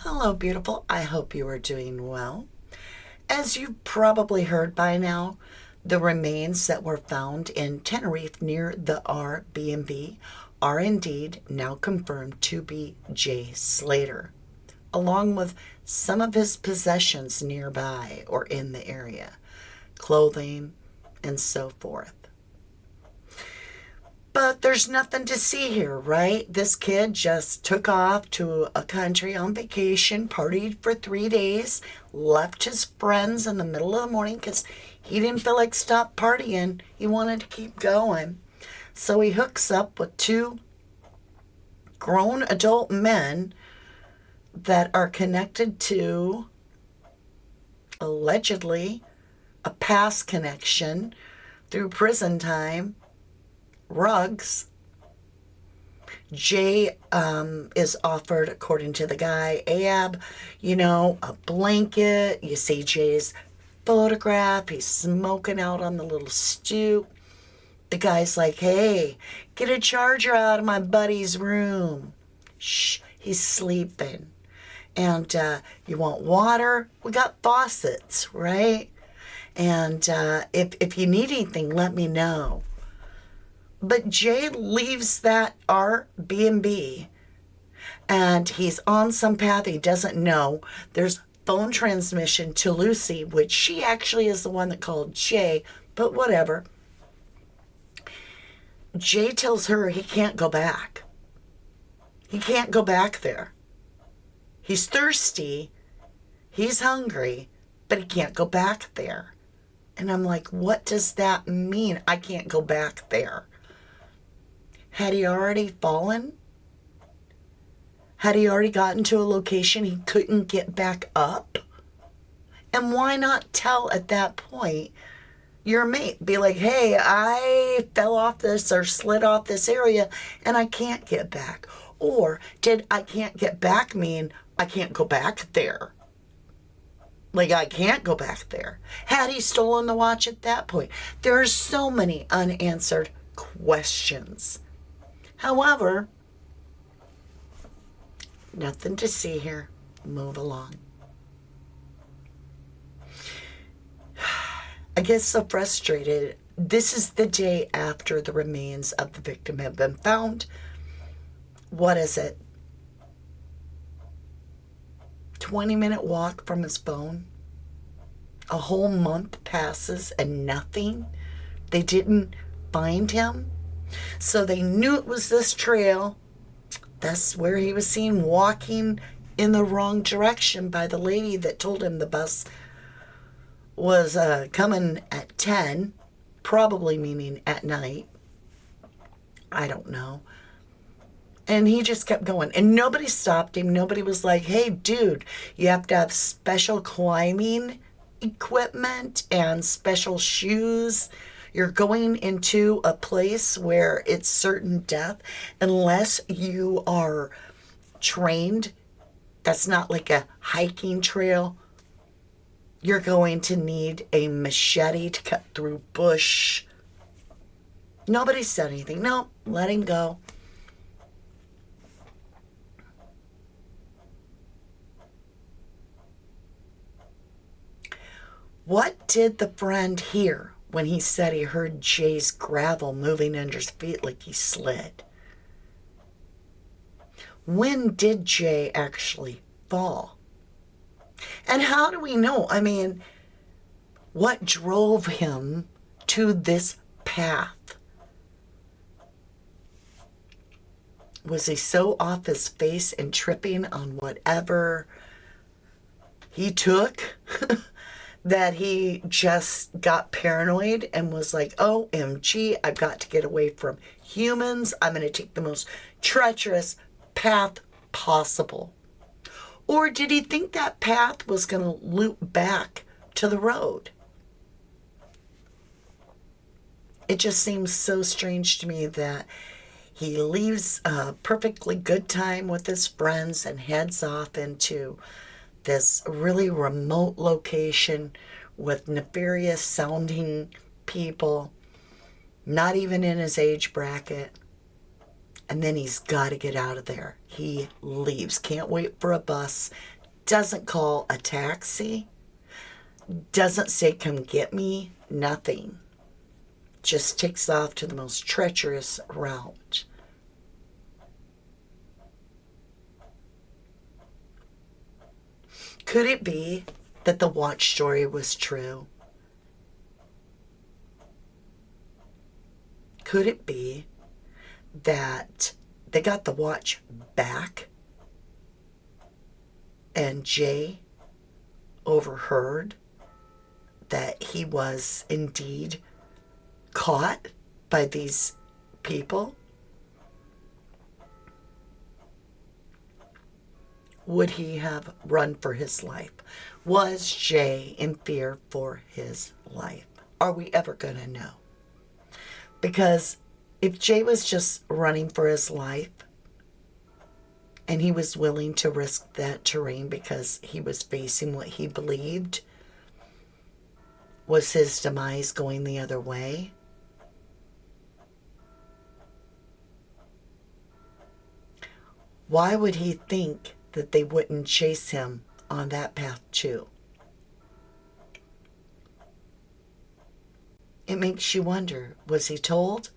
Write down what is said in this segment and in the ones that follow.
Hello, beautiful. I hope you are doing well. As you've probably heard by now, the remains that were found in Tenerife near the Airbnb are indeed now confirmed to be J Slater, along with some of his possessions nearby or in the area, clothing, and so forth. But there's nothing to see here, right? This kid just took off to a country on vacation, partied for 3 days, left his friends in the middle of the morning because he didn't feel like stop partying. He wanted to keep going. So he hooks up with two grown adult men that are connected to, allegedly, a past connection through prison time. Rugs. Jay is offered, according to the guy, Ab, a blanket. You see Jay's photograph. He's smoking out on the little stoop. The guy's like, hey, get a charger out of my buddy's room. Shh, he's sleeping. And you want water? We got faucets, right? And if you need anything, let me know. But Jay leaves that Airbnb and he's on some path he doesn't know. There's phone transmission to Lucy, which she actually is the one that called Jay, but whatever. Jay tells her he can't go back. He can't go back there. He's thirsty, he's hungry, but he can't go back there. And I'm like, what does that mean? I can't go back there. Had he already fallen? Had he already gotten to a location he couldn't get back up? And why not tell at that point your mate? Be like, hey, I fell off this or slid off this area and I can't get back. Or did I can't get back mean I can't go back there? Like, I can't go back there. Had he stolen the watch at that point? There are so many unanswered questions. However, nothing to see here. Move along. I get so frustrated. This is the day after the remains of the victim have been found. What is it? 20-minute walk from his phone. A whole month passes and nothing. They didn't find him. So they knew it was this trail. That's where he was seen walking in the wrong direction by the lady that told him the bus was coming at 10, probably meaning at night. I don't know. And he just kept going. And nobody stopped him. Nobody was like, hey, dude, you have to have special climbing equipment and special shoes. You're going into a place where it's certain death unless you are trained. That's not like a hiking trail. You're going to need a machete to cut through bush. Nobody said anything. No, let him go. What did the friend hear when he said he heard Jay's gravel moving under his feet like he slid? When did Jay actually fall? And how do we know? I mean, what drove him to this path? Was he so off his face and tripping on whatever he took that he just got paranoid and was like, OMG, I've got to get away from humans. I'm going to take the most treacherous path possible. Or did he think that path was going to loop back to the road? It just seems so strange to me that he leaves a perfectly good time with his friends and heads off into this really remote location with nefarious sounding people, not even in his age bracket. And then he's got to get out of there. He leaves. Can't wait for a bus doesn't call a taxi, doesn't say, come get me, nothing. Just takes off to the most treacherous route. Could it be that the watch story was true? Could it be that they got the watch back and Jay overheard that he was indeed caught by these people? Would he have run for his life? Was Jay in fear for his life? Are we ever going to know? Because if Jay was just running for his life and he was willing to risk that terrain because he was facing what he believed was his demise going the other way, why would he think that they wouldn't chase him on that path too? It makes you wonder, was he told,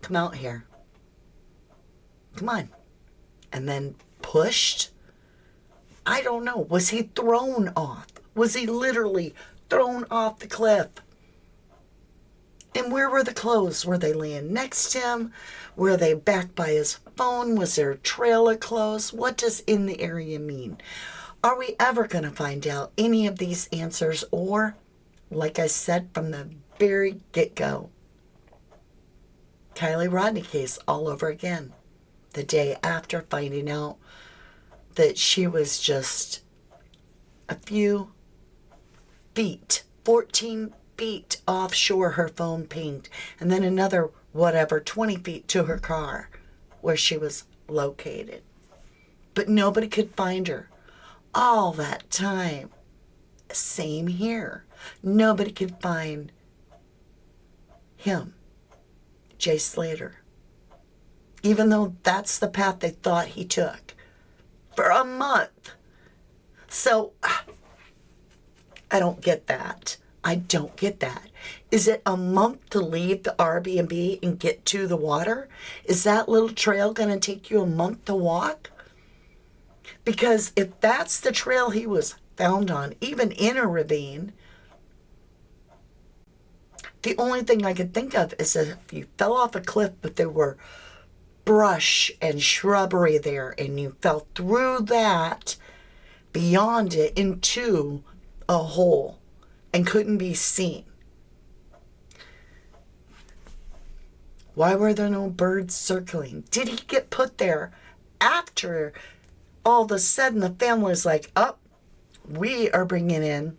come out here, come on, and then pushed? I don't know. Was he thrown off? Was he literally thrown off the cliff? And where were the clothes? Were they laying next to him? Were they back by his phone? Was there a trail of clothes? What does in the area mean? Are we ever going to find out any of these answers? Or, like I said from the very get-go, Kylie Rodney case all over again. The day after finding out that she was just a few feet, 14 feet offshore, her phone pinged, and then another, 20 feet to her car where she was located. But nobody could find her all that time. Same here. Nobody could find him, J Slater, even though that's the path they thought he took for a month. So I don't get that. I don't get that. Is it a month to leave the Airbnb and get to the water? Is that little trail going to take you a month to walk? Because if that's the trail he was found on, even in a ravine, the only thing I could think of is that if you fell off a cliff, but there were brush and shrubbery there, and you fell through that, beyond it, into a hole, and couldn't be seen. Why were there no birds circling? Did he get put there after all of a sudden the family's like, oh, we are bringing in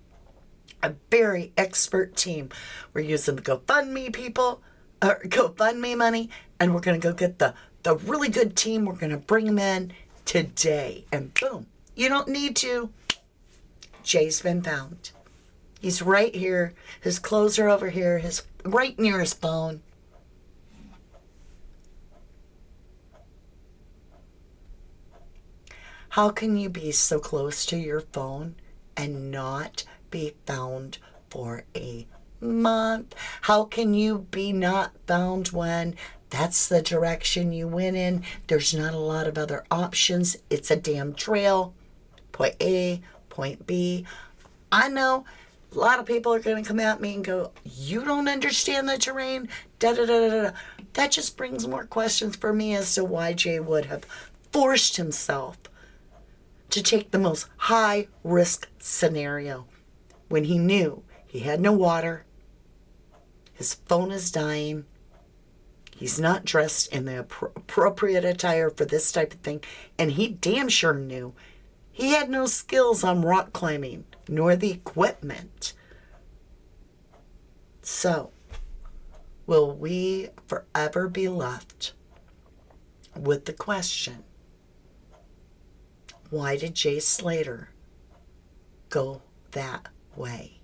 a very expert team. We're using the GoFundMe people, or GoFundMe money, and we're going to go get the really good team. We're going to bring them in today. And boom, you don't need to. Jay's been found. He's right here. His clothes are over here. His right near his phone. How can you be so close to your phone and not be found for a month? How can you be not found when that's the direction you went in? There's not a lot of other options. It's a damn trail. Point A, point B. I know a lot of people are going to come at me and go, you don't understand the terrain, da da da da da. That just brings more questions for me as to why Jay would have forced himself to take the most high-risk scenario when he knew he had no water, his phone is dying, he's not dressed in the appropriate attire for this type of thing, and he damn sure knew he had no skills on rock climbing, nor the equipment. So, will we forever be left with the question, why did J Slater go that way?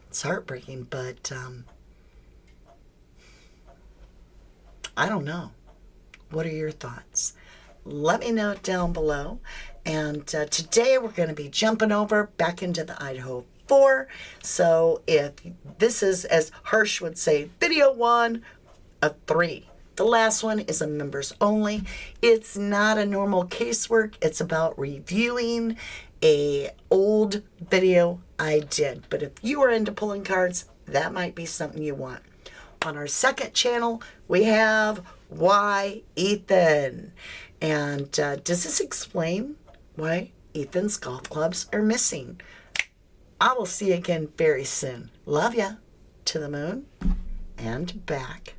It's heartbreaking, but I don't know. What are your thoughts? let me know down below. And today we're going to be jumping over back into the Idaho 4. So if this is, as Hirsch would say, video 1 of 3. The last one is a members only. It's not a normal casework. It's about reviewing a old video I did. But if you are into pulling cards, that might be something you want. On our second channel, we have Why Ethan. And does this explain why Ethan's golf clubs are missing? I will see you again very soon. Love ya. To the moon and back.